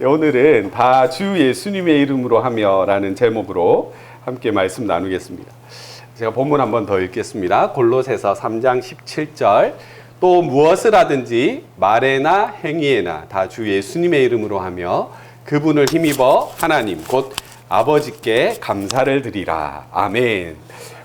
오늘은 다 주 예수님의 이름으로 하며라는 제목으로 함께 말씀 나누겠습니다. 제가 본문 한번 더 읽겠습니다. 골로새서 3장 17절. 또 무엇을 하든지 말에나 행위에나 다 주 예수님의 이름으로 하며 그분을 힘입어 하나님 곧 아버지께 감사를 드리라. 아멘.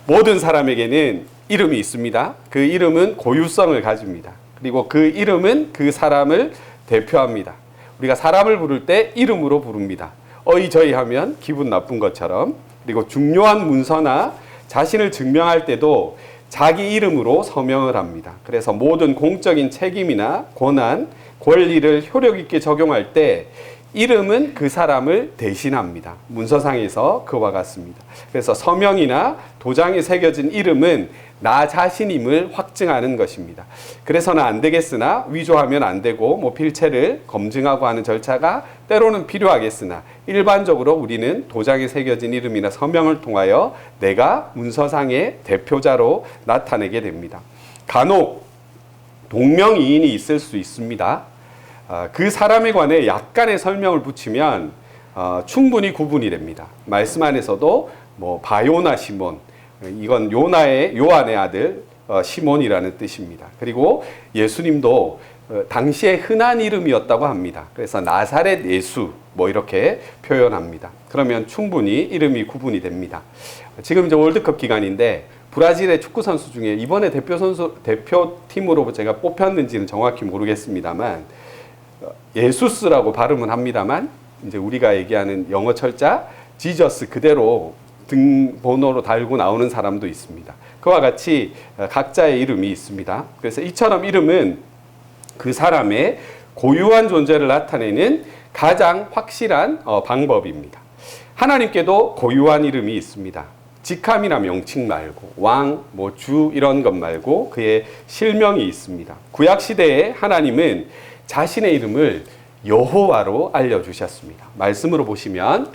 모든 사람에게는 이름이 있습니다. 그 이름은 고유성을 가집니다. 그리고 그 이름은 그 사람을 대표합니다. 우리가 사람을 부를 때 이름으로 부릅니다. 어이저이 하면 기분 나쁜 것처럼. 그리고 중요한 문서나 자신을 증명할 때도 자기 이름으로 서명을 합니다. 그래서 모든 공적인 책임이나 권한, 권리를 효력 있게 적용할 때 이름은 그 사람을 대신합니다. 문서상에서 그와 같습니다. 그래서 서명이나 도장에 새겨진 이름은 나 자신임을 확증하는 것입니다. 그래서는 안 되겠으나 위조하면 안 되고 필체를 검증하고 하는 절차가 때로는 필요하겠으나 일반적으로 우리는 도장에 새겨진 이름이나 서명을 통하여 내가 문서상의 대표자로 나타내게 됩니다. 간혹 동명이인이 있을 수 있습니다. 그 사람에 관해 약간의 설명을 붙이면 충분히 구분이 됩니다. 말씀 안에서도 바요나 시몬, 이건 요한의 아들 시몬이라는 뜻입니다. 그리고 예수님도 당시에 흔한 이름이었다고 합니다. 그래서 나사렛 예수 이렇게 표현합니다. 그러면 충분히 이름이 구분이 됩니다. 지금 이제 월드컵 기간인데 브라질의 축구 선수 중에 이번에 대표팀으로 제가 뽑혔는지는 정확히 모르겠습니다만 예수스라고 발음은 합니다만 이제 우리가 얘기하는 영어 철자 지저스 그대로 등번호로 달고 나오는 사람도 있습니다. 그와 같이 각자의 이름이 있습니다. 그래서 이처럼 이름은 그 사람의 고유한 존재를 나타내는 가장 확실한 방법입니다. 하나님께도 고유한 이름이 있습니다. 직함이나 명칭 말고 왕, 주 이런 것 말고 그의 실명이 있습니다. 구약시대에 하나님은 자신의 이름을 여호와로 알려주셨습니다. 말씀으로 보시면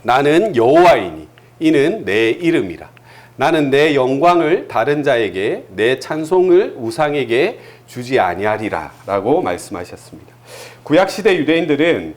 나는 여호와이니 이는 내 이름이라. 나는 내 영광을 다른 자에게 내 찬송을 우상에게 주지 아니하리라 라고 말씀하셨습니다. 구약시대 유대인들은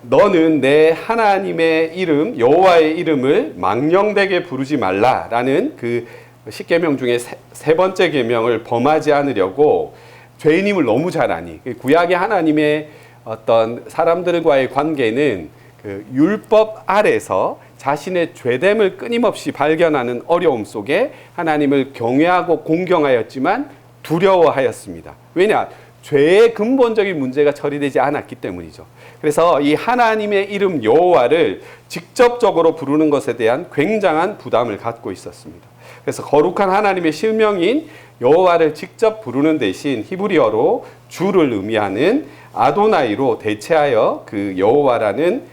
너는 내 하나님의 이름 여호와의 이름을 망령되게 부르지 말라라는 그 십계명 중에 세 번째 계명을 범하지 않으려고 죄인임을 너무 잘 아니 구약의 하나님의 어떤 사람들과의 관계는 그 율법 아래서 자신의 죄됨을 끊임없이 발견하는 어려움 속에 하나님을 경외하고 공경하였지만 두려워하였습니다. 왜냐? 죄의 근본적인 문제가 처리되지 않았기 때문이죠. 그래서 이 하나님의 이름 여호와를 직접적으로 부르는 것에 대한 굉장한 부담을 갖고 있었습니다. 그래서 거룩한 하나님의 실명인 여호와를 직접 부르는 대신 히브리어로 주를 의미하는 아도나이로 대체하여 그 여호와라는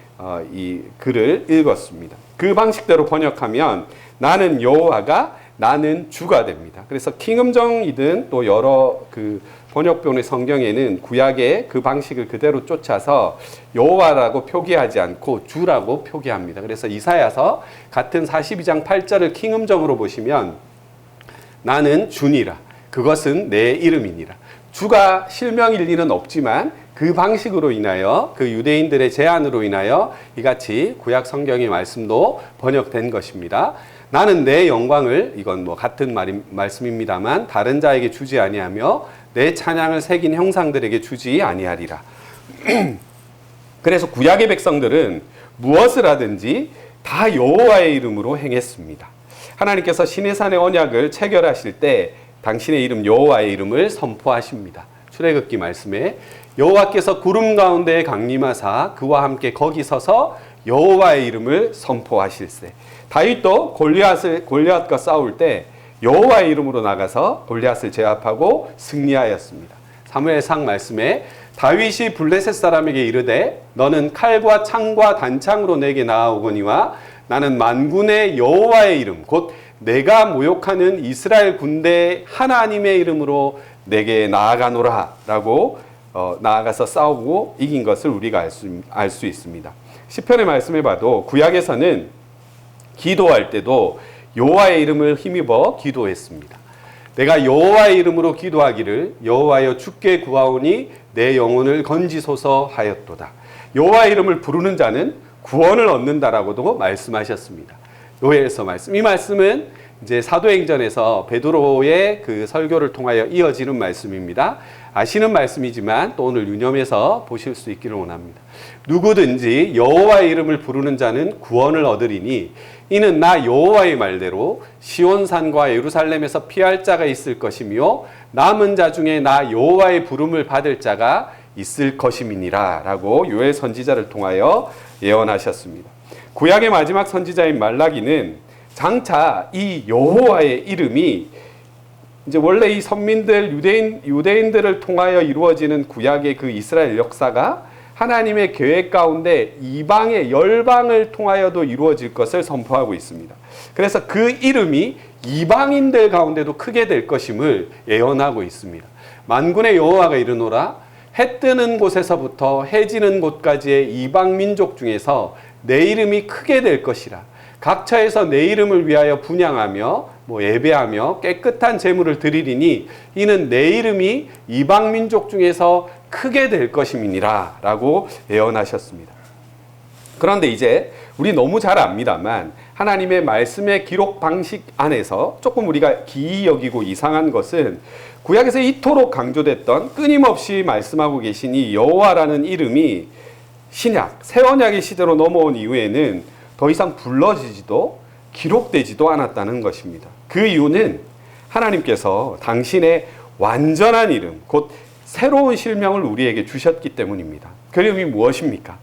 이 글을 읽었습니다. 그 방식대로 번역하면 나는 여호와가 나는 주가 됩니다. 그래서 킹음정이든 또 여러 그 번역본의 성경에는 구약의 그 방식을 그대로 쫓아서 여호와라고 표기하지 않고 주라고 표기합니다. 그래서 이사야서 같은 42장 8절을 킹음정으로 보시면 나는 주니라. 그것은 내 이름이니라. 주가 실명일 일은 없지만 그 방식으로 인하여 그 유대인들의 제안으로 인하여 이같이 구약 성경의 말씀도 번역된 것입니다. 나는 내 영광을 이건 같은 말씀입니다만 다른 자에게 주지 아니하며 내 찬양을 새긴 형상들에게 주지 아니하리라. 그래서 구약의 백성들은 무엇을 하든지 다 여호와의 이름으로 행했습니다. 하나님께서 시내산의 언약을 체결하실 때 당신의 이름 여호와의 이름을 선포하십니다. 출애굽기 말씀에 여호와께서 구름 가운데 강림하사 그와 함께 거기 서서 여호와의 이름을 선포하실세. 다윗도 골리앗과 싸울 때 여호와의 이름으로 나가서 골리앗을 제압하고 승리하였습니다. 사무엘상 말씀에 다윗이 블레셋 사람에게 이르되 너는 칼과 창과 단창으로 내게 나아오거니와 나는 만군의 여호와의 이름 곧 내가 모욕하는 이스라엘 군대 하나님의 이름으로 내게 나아가노라 라고 나아가서 싸우고 이긴 것을 우리가 알 수 있습니다. 시편의 말씀을 봐도 구약에서는 기도할 때도 여호와의 이름을 힘입어 기도했습니다. 내가 여호와의 이름으로 기도하기를 여호와여 주께 구하오니 내 영혼을 건지소서 하였도다. 여호와 이름을 부르는 자는 구원을 얻는다라고도 말씀하셨습니다. 요엘서 말씀. 이 말씀은 이제 사도행전에서 베드로의 그 설교를 통하여 이어지는 말씀입니다. 아시는 말씀이지만 또 오늘 유념해서 보실 수 있기를 원합니다. 누구든지 여호와의 이름을 부르는 자는 구원을 얻으리니 이는 나 여호와의 말대로 시온산과 예루살렘에서 피할 자가 있을 것이며 남은 자 중에 나 여호와의 부름을 받을 자가 있을 것임이니라 라고 요엘 선지자를 통하여 예언하셨습니다. 구약의 마지막 선지자인 말라기는 장차 이 여호와의 이름이 이제 원래 이 선민들 유대인들을 통하여 이루어지는 구약의 그 이스라엘 역사가 하나님의 계획 가운데 이방의 열방을 통하여도 이루어질 것을 선포하고 있습니다. 그래서 그 이름이 이방인들 가운데도 크게 될 것임을 예언하고 있습니다. 만군의 여호와가 이르노라 해 뜨는 곳에서부터 해 지는 곳까지의 이방 민족 중에서 내 이름이 크게 될 것이라. 각처에서 내 이름을 위하여 분향하며 예배하며 깨끗한 제물을 드리리니 이는 내 이름이 이방 민족 중에서 크게 될 것임이니라 라고 예언하셨습니다. 그런데 이제 우리 너무 잘 압니다만 하나님의 말씀의 기록 방식 안에서 조금 우리가 기이 여기고 이상한 것은 구약에서 이토록 강조됐던 끊임없이 말씀하고 계신 이 여호와라는 이름이 신약, 새 언약의 시대로 넘어온 이후에는 더 이상 불러지지도 기록되지도 않았다는 것입니다. 그 이유는 하나님께서 당신의 완전한 이름, 곧 새로운 실명을 우리에게 주셨기 때문입니다. 그 이름이 무엇입니까?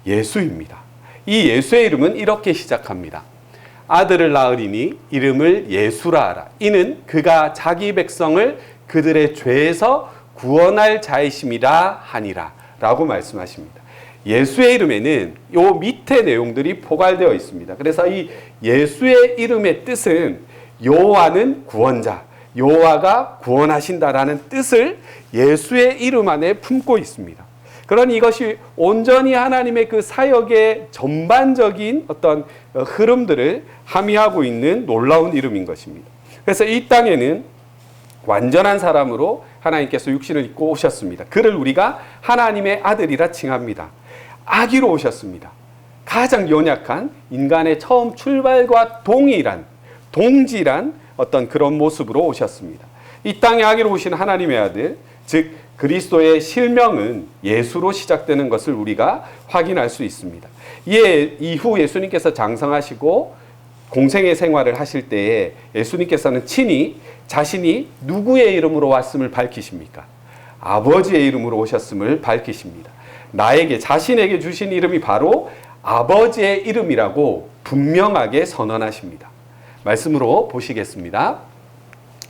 예수입니다. 이 예수의 이름은 이렇게 시작합니다. 아들을 낳으리니 이름을 예수라 하라. 이는 그가 자기 백성을 그들의 죄에서 구원할 자이심이라 하니라 라고 말씀하십니다. 예수의 이름에는 요 밑에 내용들이 포괄되어 있습니다. 그래서 이 예수의 이름의 뜻은 여호와는 구원자, 여호와가 구원하신다라는 뜻을 예수의 이름 안에 품고 있습니다. 그러니 이것이 온전히 하나님의 그 사역의 전반적인 어떤 흐름들을 함의하고 있는 놀라운 이름인 것입니다. 그래서 이 땅에는 완전한 사람으로 하나님께서 육신을 입고 오셨습니다. 그를 우리가 하나님의 아들이라 칭합니다. 아기로 오셨습니다. 가장 연약한 인간의 처음 출발과 동질한 어떤 그런 모습으로 오셨습니다. 이 땅에 아기로 오신 하나님의 아들, 즉 그리스도의 실명은 예수로 시작되는 것을 우리가 확인할 수 있습니다. 이에 이후 예수님께서 장성하시고 공생의 생활을 하실 때에 예수님께서는 친히 자신이 누구의 이름으로 왔음을 밝히십니까? 아버지의 이름으로 오셨음을 밝히십니다. 자신에게 주신 이름이 바로 아버지의 이름이라고 분명하게 선언하십니다. 말씀으로 보시겠습니다.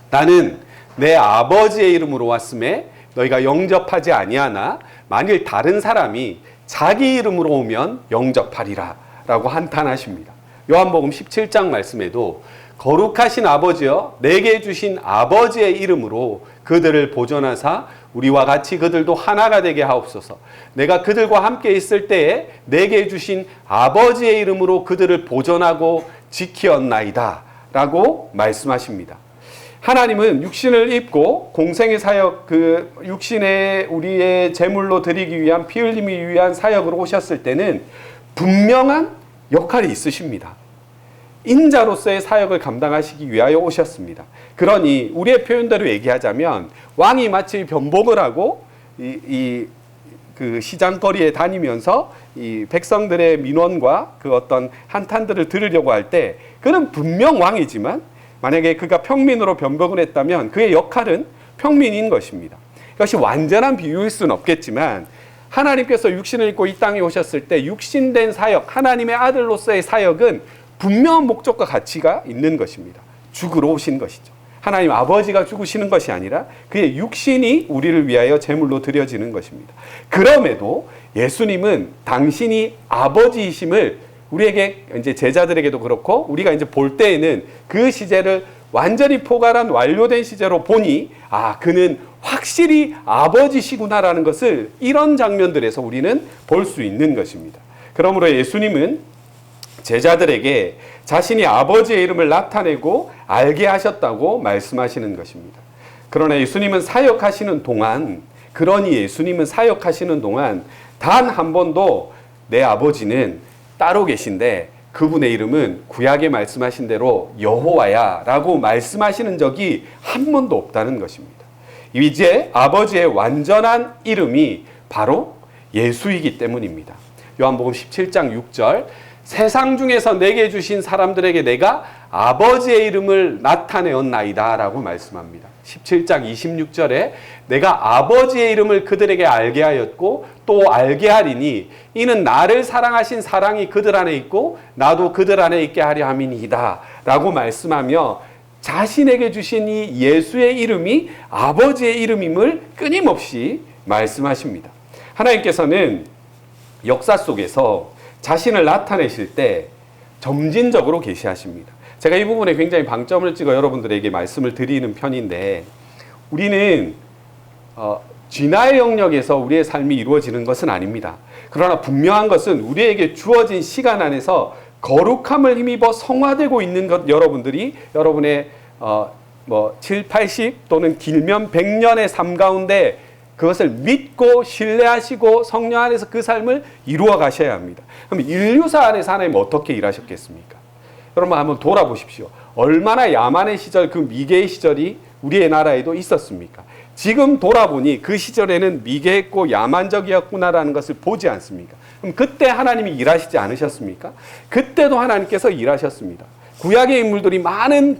나는 내 아버지의 이름으로 왔음에 너희가 영접하지 아니하나 만일 다른 사람이 자기 이름으로 오면 영접하리라 라고 한탄하십니다. 요한복음 17장 말씀에도 거룩하신 아버지여 내게 주신 아버지의 이름으로 그들을 보존하사 우리와 같이 그들도 하나가 되게 하옵소서. 내가 그들과 함께 있을 때에 내게 주신 아버지의 이름으로 그들을 보존하고 지키었나이다 라고 말씀하십니다. 하나님은 육신을 입고 공생의 사역, 그 육신의 우리의 제물로 드리기 위한 피 흘리기 위한 사역으로 오셨을 때는 분명한 역할이 있으십니다. 인자로서의 사역을 감당하시기 위하여 오셨습니다. 그러니 우리의 표현대로 얘기하자면 왕이 마치 변복을 하고 그 시장거리에 다니면서 이 백성들의 민원과 그 어떤 한탄들을 들으려고 할 때 그는 분명 왕이지만 만약에 그가 평민으로 변복을 했다면 그의 역할은 평민인 것입니다. 이것이 완전한 비유일 수는 없겠지만 하나님께서 육신을 입고 이 땅에 오셨을 때 육신된 사역, 하나님의 아들로서의 사역은 분명한 목적과 가치가 있는 것입니다. 죽으러 오신 것이죠. 하나님 아버지가 죽으시는 것이 아니라 그의 육신이 우리를 위하여 제물로 드려지는 것입니다. 그럼에도 예수님은 당신이 아버지이심을 우리에게 이제 제자들에게도 그렇고 우리가 이제 볼 때에는 그 시제를 완전히 포괄한 완료된 시제로 보니 그는 확실히 아버지시구나라는 것을 이런 장면들에서 우리는 볼 수 있는 것입니다. 그러므로 예수님은 제자들에게 자신이 아버지의 이름을 나타내고 알게 하셨다고 말씀하시는 것입니다. 그러나 예수님은 사역하시는 동안 단 한 번도 내 아버지는 따로 계신데 그분의 이름은 구약에 말씀하신 대로 여호와야 라고 말씀하시는 적이 한 번도 없다는 것입니다. 이제 아버지의 완전한 이름이 바로 예수이기 때문입니다. 요한복음 17장 6절, 세상 중에서 내게 주신 사람들에게 내가 아버지의 이름을 나타내었나이다 라고 말씀합니다. 17장 26절에 내가 아버지의 이름을 그들에게 알게 하였고 또 알게 하리니 이는 나를 사랑하신 사랑이 그들 안에 있고 나도 그들 안에 있게 하려 함이니이다 라고 말씀하며 자신에게 주신 이 예수의 이름이 아버지의 이름임을 끊임없이 말씀하십니다. 하나님께서는 역사 속에서 자신을 나타내실 때 점진적으로 계시하십니다. 제가 이 부분에 굉장히 방점을 찍어 여러분들에게 말씀을 드리는 편인데, 우리는 진화의 영역에서 우리의 삶이 이루어지는 것은 아닙니다. 그러나 분명한 것은 우리에게 주어진 시간 안에서 거룩함을 힘입어 성화되고 있는 것, 여러분들이 여러분의 7, 80 또는 길면 100년의 삶 가운데 그것을 믿고 신뢰하시고 성령 안에서 그 삶을 이루어 가셔야 합니다. 그럼 인류사 안에서 하나님 어떻게 일하셨겠습니까? 여러분 한번 돌아보십시오. 얼마나 야만의 시절, 그 미개의 시절이 우리의 나라에도 있었습니까? 지금 돌아보니 그 시절에는 미개했고 야만적이었구나라는 것을 보지 않습니까? 그럼 그때 하나님이 일하시지 않으셨습니까? 그때도 하나님께서 일하셨습니다. 구약의 인물들이 많은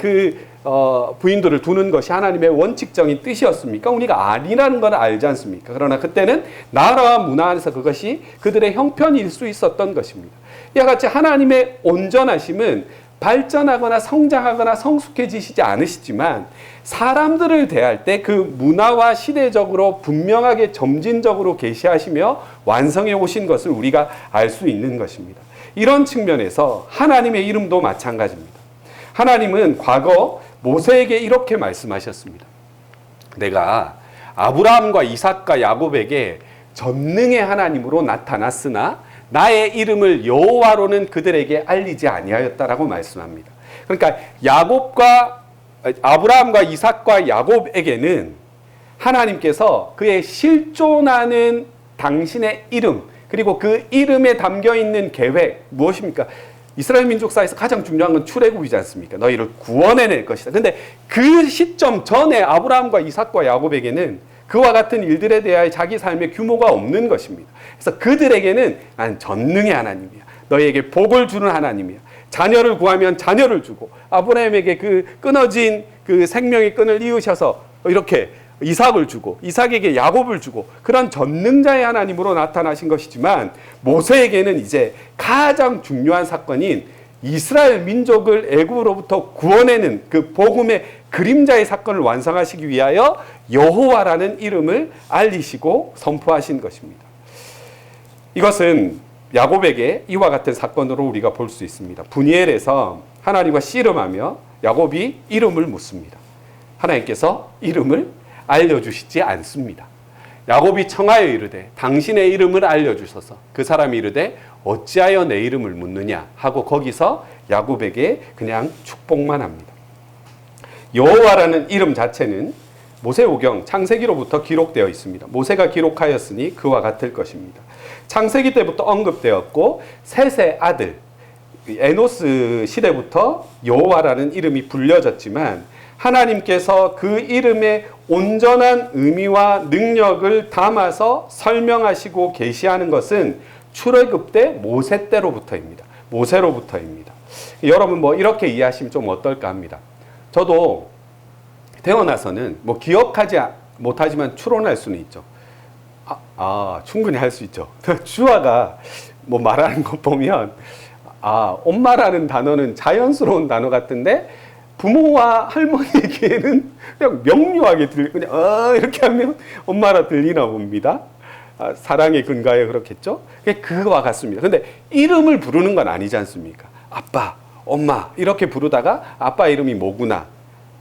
부인들을 두는 것이 하나님의 원칙적인 뜻이었습니까? 우리가 아니라는 걸 알지 않습니까? 그러나 그때는 나라와 문화 안에서 그것이 그들의 형편일 수 있었던 것입니다. 이와 같이 하나님의 온전하심은 발전하거나 성장하거나 성숙해지시지 않으시지만 사람들을 대할 때 그 문화와 시대적으로 분명하게 점진적으로 계시하시며 완성해 오신 것을 우리가 알 수 있는 것입니다. 이런 측면에서 하나님의 이름도 마찬가지입니다. 하나님은 과거 모세에게 이렇게 말씀하셨습니다. 내가 아브라함과 이삭과 야곱에게 전능의 하나님으로 나타났으나 나의 이름을 여호와로는 그들에게 알리지 아니하였다라고 말씀합니다. 그러니까 아브라함과 이삭과 야곱에게는 하나님께서 그의 실존하는 당신의 이름, 그리고 그 이름에 담겨 있는 계획, 무엇입니까? 이스라엘 민족사에서 가장 중요한 건 출애굽이지 않습니까? 너희를 구원해낼 것이다. 근데 그 시점 전에 아브라함과 이삭과 야곱에게는 그와 같은 일들에 대하여 자기 삶의 규모가 없는 것입니다. 그래서 그들에게는 난 전능의 하나님이야. 너희에게 복을 주는 하나님이야. 자녀를 구하면 자녀를 주고, 아브라함에게 그 끊어진 그 생명의 끈을 이으셔서 이렇게 이삭을 주고, 이삭에게 야곱을 주고, 그런 전능자의 하나님으로 나타나신 것이지만 모세에게는 이제 가장 중요한 사건인 이스라엘 민족을 애굽으로부터 구원해낸 그 복음의 그림자의 사건을 완성하시기 위하여 여호와라는 이름을 알리시고 선포하신 것입니다. 이것은 야곱에게 이와 같은 사건으로 우리가 볼 수 있습니다. 분이엘에서 하나님과 씨름하며 야곱이 이름을 묻습니다. 하나님께서 이름을 알려주시지 않습니다. 야곱이 청하여 이르되 당신의 이름을 알려주소서. 그 사람이 이르되 어찌하여 내 이름을 묻느냐 하고 거기서 야곱에게 그냥 축복만 합니다. 여호와라는 이름 자체는 모세오경 창세기로부터 기록되어 있습니다. 모세가 기록하였으니 그와 같을 것입니다. 창세기 때부터 언급되었고 셋의 아들 에노스 시대부터 여호와라는 이름이 불려졌지만 하나님께서 그 이름의 온전한 의미와 능력을 담아서 설명하시고 계시하는 것은 출애굽 때 모세 때로부터입니다. 모세로부터입니다. 여러분 이렇게 이해하시면 좀 어떨까 합니다. 저도 태어나서는 기억하지 못하지만 추론할 수는 있죠. 충분히 할 수 있죠. 주아가 말하는 것 보면 엄마라는 단어는 자연스러운 단어 같은데 부모와 할머니에게는 그냥 명료하게 그냥 이렇게 하면 엄마라 들리나 봅니다. 사랑의 근가에 그렇겠죠. 그와 같습니다. 근데 이름을 부르는 건 아니지 않습니까? 아빠, 엄마 이렇게 부르다가 아빠 이름이 뭐구나.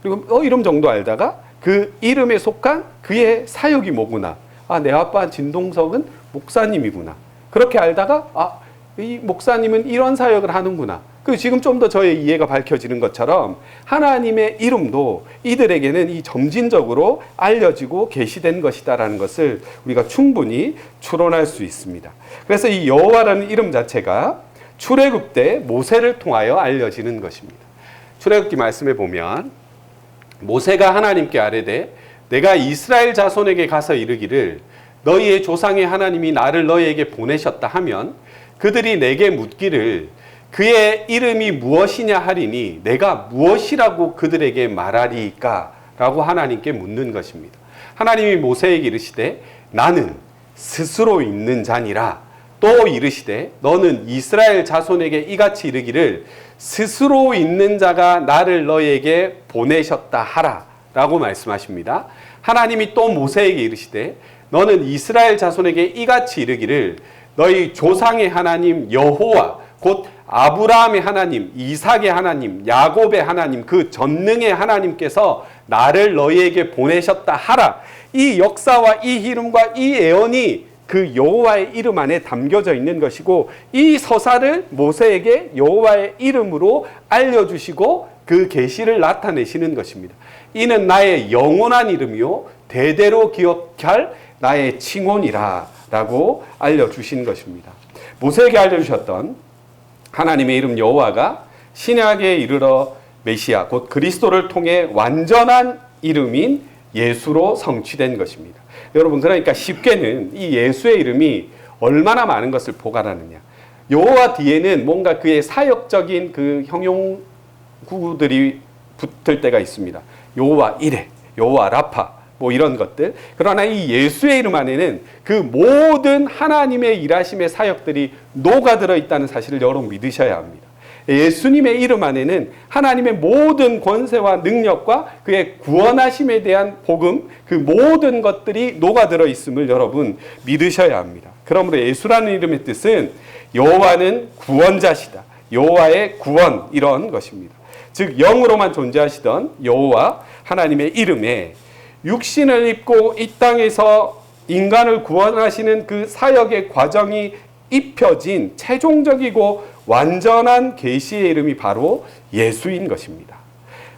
그리고 이름 정도 알다가 그 이름에 속한 그의 사역이 뭐구나. 내 아빠 진동석은 목사님이구나. 그렇게 알다가 이 목사님은 이런 사역을 하는구나. 그 지금 좀 더 저의 이해가 밝혀지는 것처럼 하나님의 이름도 이들에게는 이 점진적으로 알려지고 계시된 것이다라는 것을 우리가 충분히 추론할 수 있습니다. 그래서 이 여호와라는 이름 자체가 출애굽 때 모세를 통하여 알려지는 것입니다. 출애굽기 말씀에 보면 모세가 하나님께 아뢰되 내가 이스라엘 자손에게 가서 이르기를 너희의 조상의 하나님이 나를 너희에게 보내셨다 하면 그들이 내게 묻기를 그의 이름이 무엇이냐 하리니 내가 무엇이라고 그들에게 말하리이까? 라고 하나님께 묻는 것입니다. 하나님이 모세에게 이르시되 나는 스스로 있는 자니라. 또 이르시되 너는 이스라엘 자손에게 이같이 이르기를 스스로 있는 자가 나를 너희에게 보내셨다 하라. 라고 말씀하십니다. 하나님이 또 모세에게 이르시되 너는 이스라엘 자손에게 이같이 이르기를 너희 조상의 하나님 여호와 곧 아브라함의 하나님, 이삭의 하나님, 야곱의 하나님, 그 전능의 하나님께서 나를 너희에게 보내셨다 하라. 이 역사와 이 이름과 이 예언이 그 여호와의 이름 안에 담겨져 있는 것이고 이 서사를 모세에게 여호와의 이름으로 알려주시고 그 계시를 나타내시는 것입니다. 이는 나의 영원한 이름이요 대대로 기억할 나의 칭혼이라 라고 알려주신 것입니다. 모세에게 알려주셨던 하나님의 이름 여호와가 신약에 이르러 메시아 곧 그리스도를 통해 완전한 이름인 예수로 성취된 것입니다. 여러분 그러니까 쉽게는 이 예수의 이름이 얼마나 많은 것을 보관하느냐. 여호와 뒤에는 뭔가 그의 사역적인 그 형용구들이 붙을 때가 있습니다. 여호와 이레, 여호와 라파 뭐 이런 것들. 그러나 이 예수의 이름 안에는 그 모든 하나님의 일하심의 사역들이 녹아들어 있다는 사실을 여러분 믿으셔야 합니다. 예수님의 이름 안에는 하나님의 모든 권세와 능력과 그의 구원하심에 대한 복음, 그 모든 것들이 녹아들어 있음을 여러분 믿으셔야 합니다. 그러므로 예수라는 이름의 뜻은 여호와는 구원자시다. 여호와의 구원 이런 것입니다. 즉 영으로만 존재하시던 여호와 하나님의 이름에 육신을 입고 이 땅에서 인간을 구원하시는 그 사역의 과정이 입혀진 최종적이고 완전한 계시의 이름이 바로 예수인 것입니다.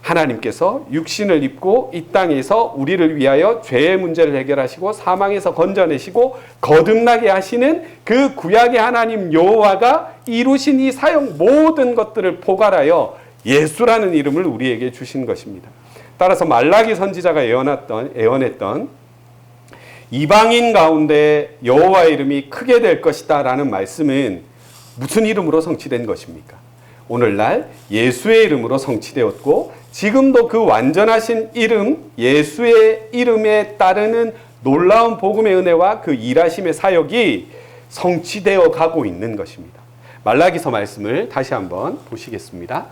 하나님께서 육신을 입고 이 땅에서 우리를 위하여 죄의 문제를 해결하시고 사망에서 건져내시고 거듭나게 하시는 그 구약의 하나님 여호와가 이루신 이 사역 모든 것들을 포괄하여 예수라는 이름을 우리에게 주신 것입니다. 따라서 말라기 선지자가 예언했던 이방인 가운데 여호와의 이름이 크게 될 것이다 라는 말씀은 무슨 이름으로 성취된 것입니까? 오늘날 예수의 이름으로 성취되었고 지금도 그 완전하신 이름 예수의 이름에 따르는 놀라운 복음의 은혜와 그 일하심의 사역이 성취되어 가고 있는 것입니다. 말라기서 말씀을 다시 한번 보시겠습니다.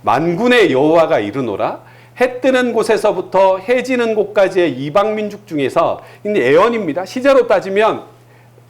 만군의 여호와가 이르노라 해 뜨는 곳에서부터 해 지는 곳까지의 이방 민족 중에서 예언입니다. 시제로 따지면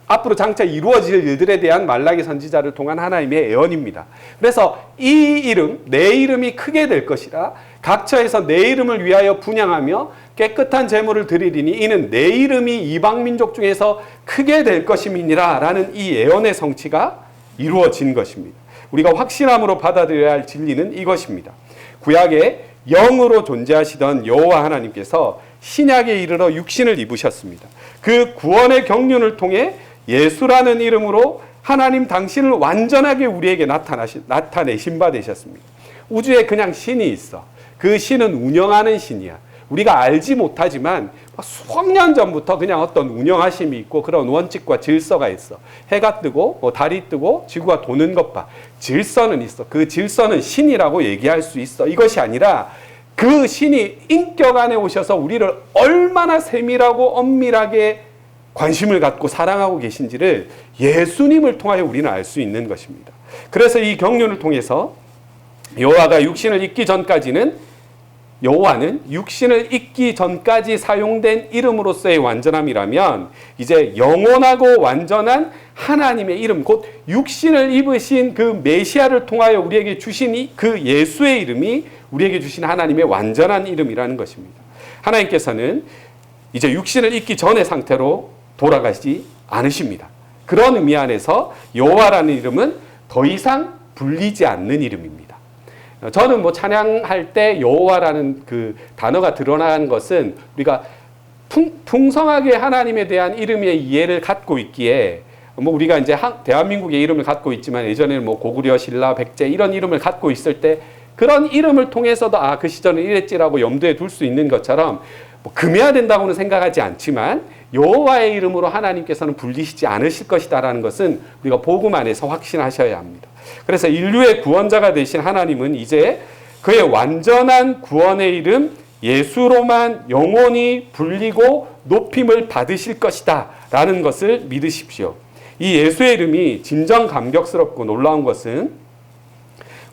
앞으로 장차 이루어질 일들에 대한 말라기 선지자를 통한 하나님의 예언입니다. 그래서 이 이름, 내 이름이 크게 될 것이라 각처에서 내 이름을 위하여 분향하며 깨끗한 제물을 드리리니 이는 내 이름이 이방 민족 중에서 크게 될 것임이니라 라는 이 예언의 성취가 이루어진 것입니다. 우리가 확신함으로 받아들여야 할 진리는 이것입니다. 구약에 영으로 존재하시던 여호와 하나님께서 신약에 이르러 육신을 입으셨습니다. 그 구원의 경륜을 통해 예수라는 이름으로 하나님 당신을 완전하게 우리에게 나타내신 바 되셨습니다. 우주에 그냥 신이 있어. 그 신은 운영하는 신이야. 우리가 알지 못하지만 수억 년 전부터 그냥 어떤 운영하심이 있고 그런 원칙과 질서가 있어. 해가 뜨고 달이 뜨고 지구가 도는 것 봐. 질서는 있어. 그 질서는 신이라고 얘기할 수 있어. 이것이 아니라 그 신이 인격 안에 오셔서 우리를 얼마나 세밀하고 엄밀하게 관심을 갖고 사랑하고 계신지를 예수님을 통하여 우리는 알 수 있는 것입니다. 그래서 이 경륜을 통해서 여호와가 육신을 입기 전까지는 여호와는 육신을 입기 전까지 사용된 이름으로서의 완전함이라면 이제 영원하고 완전한 하나님의 이름 곧 육신을 입으신 그 메시아를 통하여 우리에게 주신 그 예수의 이름이 우리에게 주신 하나님의 완전한 이름이라는 것입니다. 하나님께서는 이제 육신을 입기 전의 상태로 돌아가시지 않으십니다. 그런 의미 안에서 여호와라는 이름은 더 이상 불리지 않는 이름입니다. 저는 뭐 찬양할 때 여호와라는 그 단어가 드러난 것은 우리가 풍성하게 하나님에 대한 이름의 이해를 갖고 있기에 뭐 우리가 이제 대한민국의 이름을 갖고 있지만 예전에는 뭐 고구려, 신라, 백제 이런 이름을 갖고 있을 때 그런 이름을 통해서도 아, 그 시절은 이랬지라고 염두에 둘 수 있는 것처럼 뭐 금해야 된다고는 생각하지 않지만 여호와의 이름으로 하나님께서는 불리시지 않으실 것이다라는 것은 우리가 복음 안에서 확신하셔야 합니다. 그래서 인류의 구원자가 되신 하나님은 이제 그의 완전한 구원의 이름 예수로만 영원히 불리고 높임을 받으실 것이다 라는 것을 믿으십시오. 이 예수의 이름이 진정 감격스럽고 놀라운 것은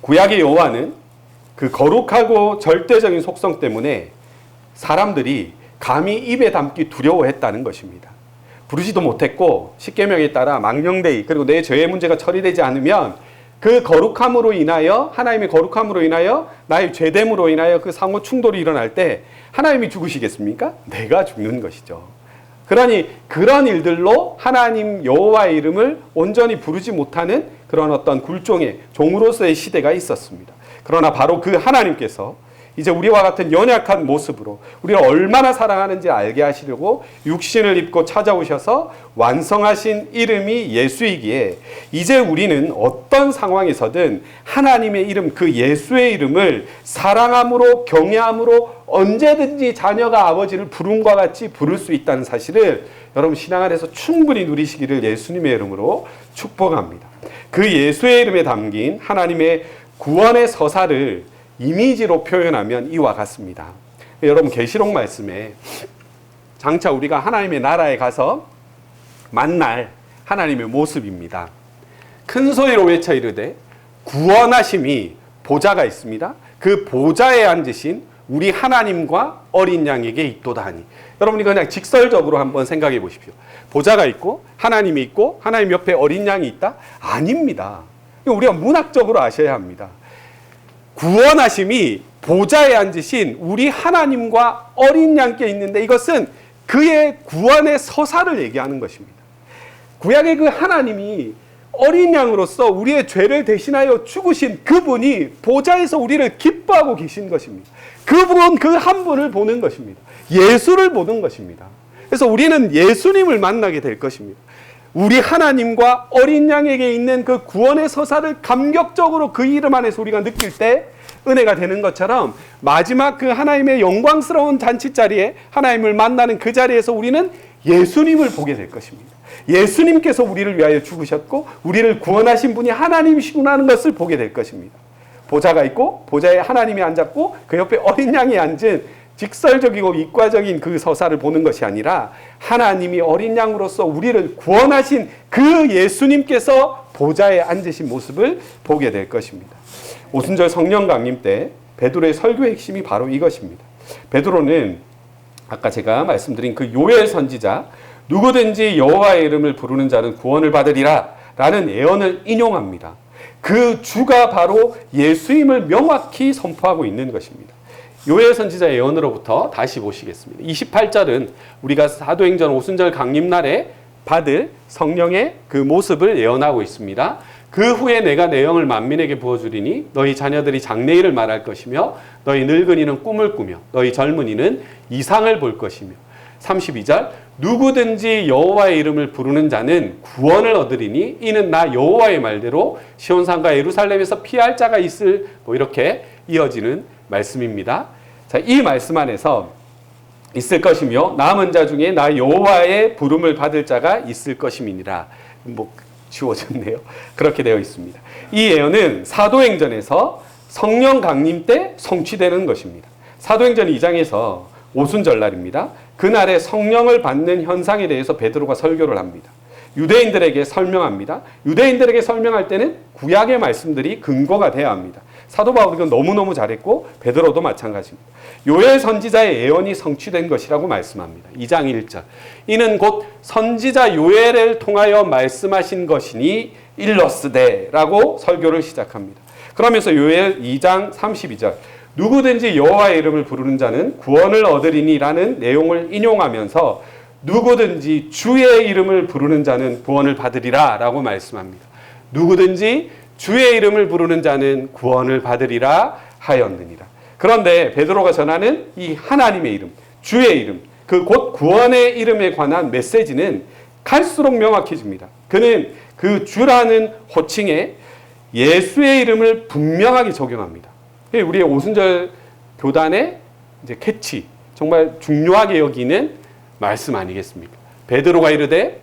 구약의 여호와는 그 거룩하고 절대적인 속성 때문에 사람들이 감히 입에 담기 두려워했다는 것입니다. 부르지도 못했고 십계명에 따라 망령되이 그리고 내 죄의 문제가 처리되지 않으면 그 거룩함으로 인하여 하나님의 거룩함으로 인하여 나의 죄됨으로 인하여 그 상호 충돌이 일어날 때 하나님이 죽으시겠습니까? 내가 죽는 것이죠. 그러니 그런 일들로 하나님 여호와의 이름을 온전히 부르지 못하는 그런 어떤 굴종의 종으로서의 시대가 있었습니다. 그러나 바로 그 하나님께서 이제 우리와 같은 연약한 모습으로 우리를 얼마나 사랑하는지 알게 하시려고 육신을 입고 찾아오셔서 완성하신 이름이 예수이기에 이제 우리는 어떤 상황에서든 하나님의 이름 그 예수의 이름을 사랑함으로 경외함으로 언제든지 자녀가 아버지를 부름과 같이 부를 수 있다는 사실을 여러분 신앙 안에서 충분히 누리시기를 예수님의 이름으로 축복합니다. 그 예수의 이름에 담긴 하나님의 구원의 서사를 이미지로 표현하면 이와 같습니다. 여러분 계시록 말씀에 장차 우리가 하나님의 나라에 가서 만날 하나님의 모습입니다. 큰 소리로 외쳐 이르되 구원하심이 보좌가 있습니다. 그 보좌에 앉으신 우리 하나님과 어린 양에게 있도다 하니. 여러분이 그냥 직설적으로 한번 생각해 보십시오. 보좌가 있고 하나님이 있고 하나님 옆에 어린 양이 있다? 아닙니다. 우리가 문학적으로 아셔야 합니다. 구원하심이 보좌에 앉으신 우리 하나님과 어린 양께 있는데 이것은 그의 구원의 서사를 얘기하는 것입니다. 구약의 그 하나님이 어린 양으로서 우리의 죄를 대신하여 죽으신 그분이 보좌에서 우리를 기뻐하고 계신 것입니다. 그분 그 한 분을 보는 것입니다. 예수를 보는 것입니다. 그래서 우리는 예수님을 만나게 될 것입니다. 우리 하나님과 어린 양에게 있는 그 구원의 서사를 감격적으로 그 이름 안에서 우리가 느낄 때 은혜가 되는 것처럼 마지막 그 하나님의 영광스러운 잔치 자리에 하나님을 만나는 그 자리에서 우리는 예수님을 보게 될 것입니다. 예수님께서 우리를 위하여 죽으셨고 우리를 구원하신 분이 하나님이시구나 하는 것을 보게 될 것입니다. 보좌가 있고 보좌에 하나님이 앉았고 그 옆에 어린 양이 앉은 직설적이고 이과적인 그 서사를 보는 것이 아니라 하나님이 어린 양으로서 우리를 구원하신 그 예수님께서 보좌에 앉으신 모습을 보게 될 것입니다. 오순절 성령 강림 때 베드로의 설교의 핵심이 바로 이것입니다. 베드로는 아까 제가 말씀드린 그 요엘 선지자 누구든지 여호와의 이름을 부르는 자는 구원을 받으리라 라는 예언을 인용합니다. 그 주가 바로 예수임을 명확히 선포하고 있는 것입니다. 요엘 선지자의 예언으로부터 다시 보시겠습니다. 28절은 우리가 사도행전 오순절 강림날에 받을 성령의 그 모습을 예언하고 있습니다. 그 후에 내가 내 영을 만민에게 부어주리니 너희 자녀들이 장래일을 말할 것이며 너희 늙은이는 꿈을 꾸며 너희 젊은이는 이상을 볼 것이며 32절 누구든지 여호와의 이름을 부르는 자는 구원을 얻으리니 이는 나 여호와의 말대로 시온산과 예루살렘에서 피할 자가 있을 뭐 이렇게 이어지는 말씀입니다. 자, 이 말씀 안에서 있을 것이며 남은 자 중에 나 여호와의 부름을 받을 자가 있을 것임이니라. 뭐 지워졌네요. 그렇게 되어 있습니다. 이 예언은 사도행전에서 성령 강림 때 성취되는 것입니다. 사도행전 2장에서 오순절날입니다. 그날에 성령을 받는 현상에 대해서 베드로가 설교를 합니다. 유대인들에게 설명합니다. 유대인들에게 설명할 때는 구약의 말씀들이 근거가 되어야 합니다. 사도 바울은 너무너무 잘했고 베드로도 마찬가지입니다. 요엘 선지자의 예언이 성취된 것이라고 말씀합니다. 2장 1절 이는 곧 선지자 요엘을 통하여 말씀하신 것이니 일러스되라고 설교를 시작합니다. 그러면서 요엘 2장 32절 누구든지 여호와의 이름을 부르는 자는 구원을 얻으리니라는 내용을 인용하면서 누구든지 주의 이름을 부르는 자는 구원을 받으리라 라고 말씀합니다. 누구든지 주의 이름을 부르는 자는 구원을 받으리라 하였느니라. 그런데 베드로가 전하는 이 하나님의 이름, 주의 이름, 그 곧 구원의 이름에 관한 메시지는 갈수록 명확해집니다. 그는 그 주라는 호칭에 예수의 이름을 분명하게 적용합니다. 우리의 오순절 교단의 이제 캐치, 정말 중요하게 여기는 말씀 아니겠습니까? 베드로가 이르되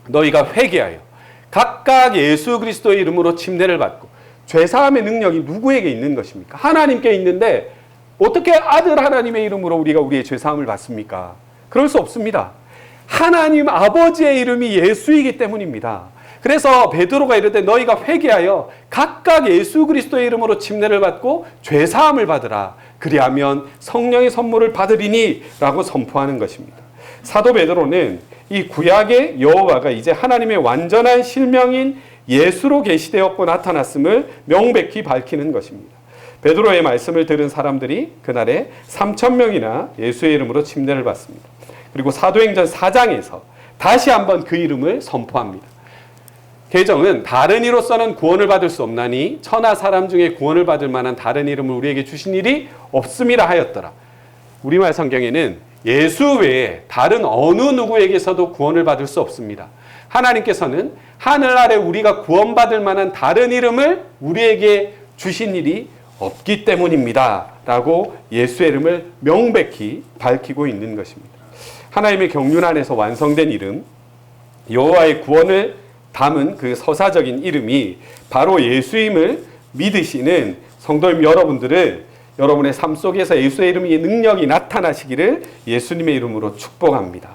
너희가 회개하여 각각 예수 그리스도의 이름으로 침례를 받고 죄사함의 능력이 누구에게 있는 것입니까? 하나님께 있는데 어떻게 아들 하나님의 이름으로 우리가 우리의 죄사함을 받습니까? 그럴 수 없습니다. 하나님 아버지의 이름이 예수이기 때문입니다. 그래서 베드로가 이르되 너희가 회개하여 각각 예수 그리스도의 이름으로 침례를 받고 죄사함을 받으라. 그리하면 성령의 선물을 받으리니 라고 선포하는 것입니다. 사도 베드로는 이 구약의 여호와가 이제 하나님의 완전한 실명인 예수로 계시되었고 나타났음을 명백히 밝히는 것입니다. 베드로의 말씀을 들은 사람들이 그날에 3,000명이나 예수의 이름으로 침례를 받습니다. 그리고 사도행전 4장에서 다시 한번 그 이름을 선포합니다. 계정은 다른 이로서는 구원을 받을 수 없나니 천하 사람 중에 구원을 받을 만한 다른 이름을 우리에게 주신 일이 없음이라 하였더라. 우리말 성경에는 예수 외에 다른 어느 누구에게서도 구원을 받을 수 없습니다. 하나님께서는 하늘 아래 우리가 구원받을 만한 다른 이름을 우리에게 주신 일이 없기 때문입니다. 라고 예수의 이름을 명백히 밝히고 있는 것입니다. 하나님의 경륜 안에서 완성된 이름, 여호와의 구원을 담은 그 서사적인 이름이 바로 예수임을 믿으시는 성도님 여러분들은 여러분의 삶 속에서 예수의 이름의 능력이 나타나시기를 예수님의 이름으로 축복합니다.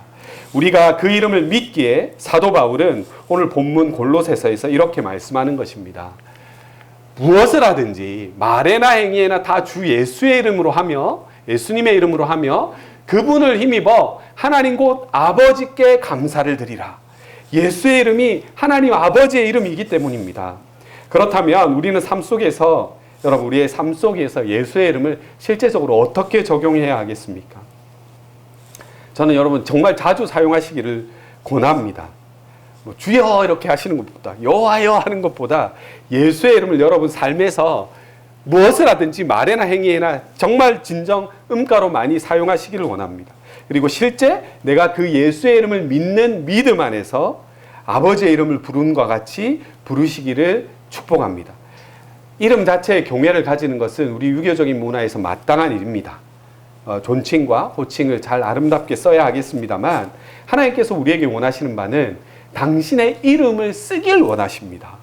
우리가 그 이름을 믿기에 사도 바울은 오늘 본문 골로새서에서 이렇게 말씀하는 것입니다. 무엇을 하든지 말에나 행위에나 다 주 예수의 이름으로 하며 예수님의 이름으로 하며 그분을 힘입어 하나님 곧 아버지께 감사를 드리라. 예수의 이름이 하나님 아버지의 이름이기 때문입니다. 그렇다면 우리는 삶 속에서 여러분 우리의 삶 속에서 예수의 이름을 실제적으로 어떻게 적용해야 하겠습니까? 저는 여러분 정말 자주 사용하시기를 권합니다. 주여 이렇게 하시는 것보다 여호와여 하는 것보다 예수의 이름을 여러분 삶에서 무엇을 하든지 말에나 행위에나 정말 진정 음가로 많이 사용하시기를 원합니다. 그리고 실제 내가 그 예수의 이름을 믿는 믿음 안에서 아버지의 이름을 부르는과 같이 부르시기를 축복합니다. 이름 자체의 경외를 가지는 것은 우리 유교적인 문화에서 마땅한 일입니다. 존칭과 호칭을 잘 아름답게 써야 하겠습니다만 하나님께서 우리에게 원하시는 바는 당신의 이름을 쓰길 원하십니다.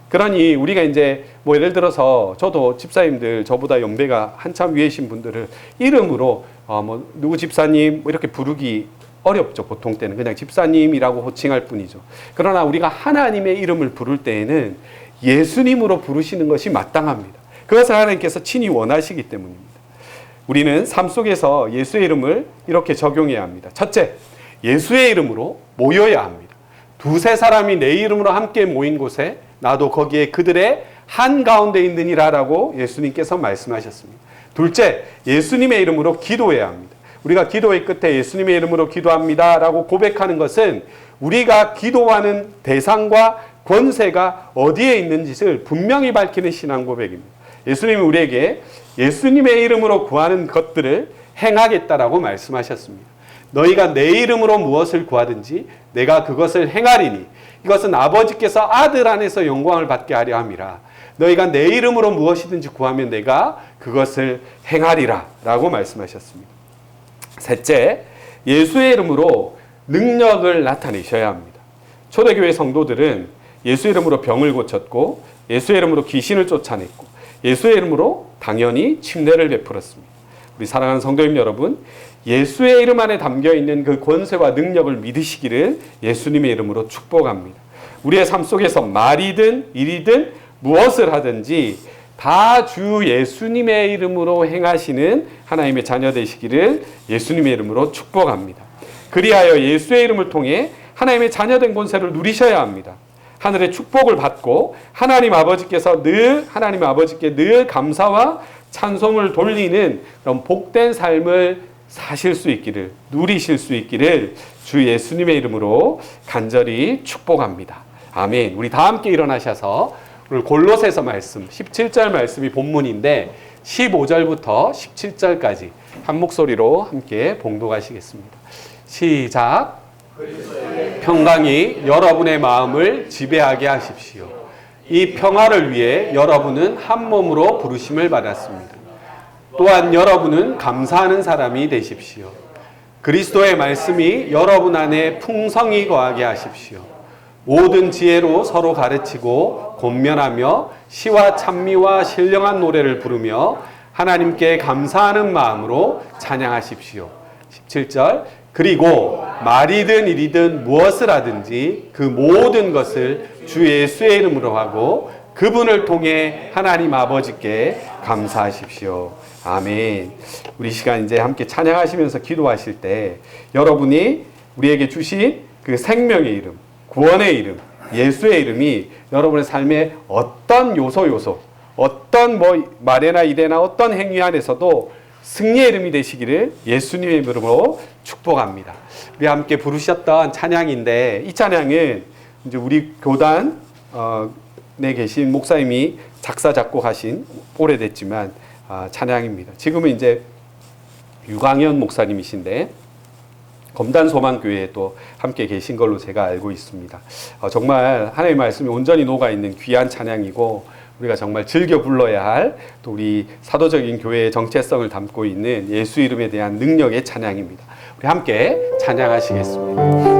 그러니 우리가 이제 뭐 예를 들어서 저도 집사님들 저보다 연배가 한참 위이신 분들을 이름으로 뭐 누구 집사님 뭐 이렇게 부르기 어렵죠. 보통 때는 그냥 집사님이라고 호칭할 뿐이죠. 그러나 우리가 하나님의 이름을 부를 때에는 예수님으로 부르시는 것이 마땅합니다. 그것을 하나님께서 친히 원하시기 때문입니다. 우리는 삶 속에서 예수의 이름을 이렇게 적용해야 합니다. 첫째, 예수의 이름으로 모여야 합니다. 두세 사람이 내 이름으로 함께 모인 곳에 나도 거기에 그들의 한가운데 있느니라 라고 예수님께서 말씀하셨습니다. 둘째, 예수님의 이름으로 기도해야 합니다. 우리가 기도의 끝에 예수님의 이름으로 기도합니다 라고 고백하는 것은 우리가 기도하는 대상과 권세가 어디에 있는지를 분명히 밝히는 신앙 고백입니다. 예수님이 우리에게 예수님의 이름으로 구하는 것들을 행하겠다라고 말씀하셨습니다. 너희가 내 이름으로 무엇을 구하든지 내가 그것을 행하리니 이것은 아버지께서 아들 안에서 영광을 받게 하려 함이라. 너희가 내 이름으로 무엇이든지 구하면 내가 그것을 행하리라 라고 말씀하셨습니다. 셋째, 예수의 이름으로 능력을 나타내셔야 합니다. 초대교회 성도들은 예수의 이름으로 병을 고쳤고 예수의 이름으로 귀신을 쫓아냈고 예수의 이름으로 당연히 침례를 베풀었습니다. 우리 사랑하는 성도님 여러분, 예수의 이름 안에 담겨있는 그 권세와 능력을 믿으시기를 예수님의 이름으로 축복합니다. 우리의 삶 속에서 말이든 일이든 무엇을 하든지 다 주 예수님의 이름으로 행하시는 하나님의 자녀 되시기를 예수님의 이름으로 축복합니다. 그리하여 예수의 이름을 통해 하나님의 자녀된 권세를 누리셔야 합니다. 하늘의 축복을 받고 하나님 아버지께 늘 감사와 찬송을 돌리는 그런 복된 삶을 사실 수 있기를, 누리실 수 있기를 주 예수님의 이름으로 간절히 축복합니다. 아멘. 우리 다 함께 일어나셔서 오늘 골로새서 말씀 17절 말씀이 본문인데 15절부터 17절까지 한 목소리로 함께 봉독하시겠습니다. 시작. 평강이 여러분의 마음을 지배하게 하십시오. 이 평화를 위해 여러분은 한 몸으로 부르심을 받았습니다. 또한 여러분은 감사하는 사람이 되십시오. 그리스도의 말씀이 여러분 안에 풍성히 거하게 하십시오. 모든 지혜로 서로 가르치고 권면하며 시와 찬미와 신령한 노래를 부르며 하나님께 감사하는 마음으로 찬양하십시오. 17절. 그리고 말이든 일이든 무엇을 하든지 그 모든 것을 주 예수의 이름으로 하고 그분을 통해 하나님 아버지께 감사하십시오. 아멘. 우리 시간 이제 함께 찬양하시면서 기도하실 때 여러분이 우리에게 주신 그 생명의 이름, 구원의 이름, 예수의 이름이 여러분의 삶의 어떤 요소, 어떤 말이나 일이나 어떤 행위 안에서도 승리의 이름이 되시기를 예수님의 이름으로 축복합니다. 우리 함께 부르셨던 찬양인데 이 찬양은 이제 우리 교단에 계신 목사님이 작사 작곡하신 오래됐지만 찬양입니다. 지금은 이제 유광현 목사님이신데 검단소망교회에 또 함께 계신 걸로 제가 알고 있습니다. 정말 하나님의 말씀이 온전히 녹아있는 귀한 찬양이고 우리가 정말 즐겨 불러야 할 또 우리 사도적인 교회의 정체성을 담고 있는 예수 이름에 대한 능력의 찬양입니다. 우리 함께 찬양하시겠습니다.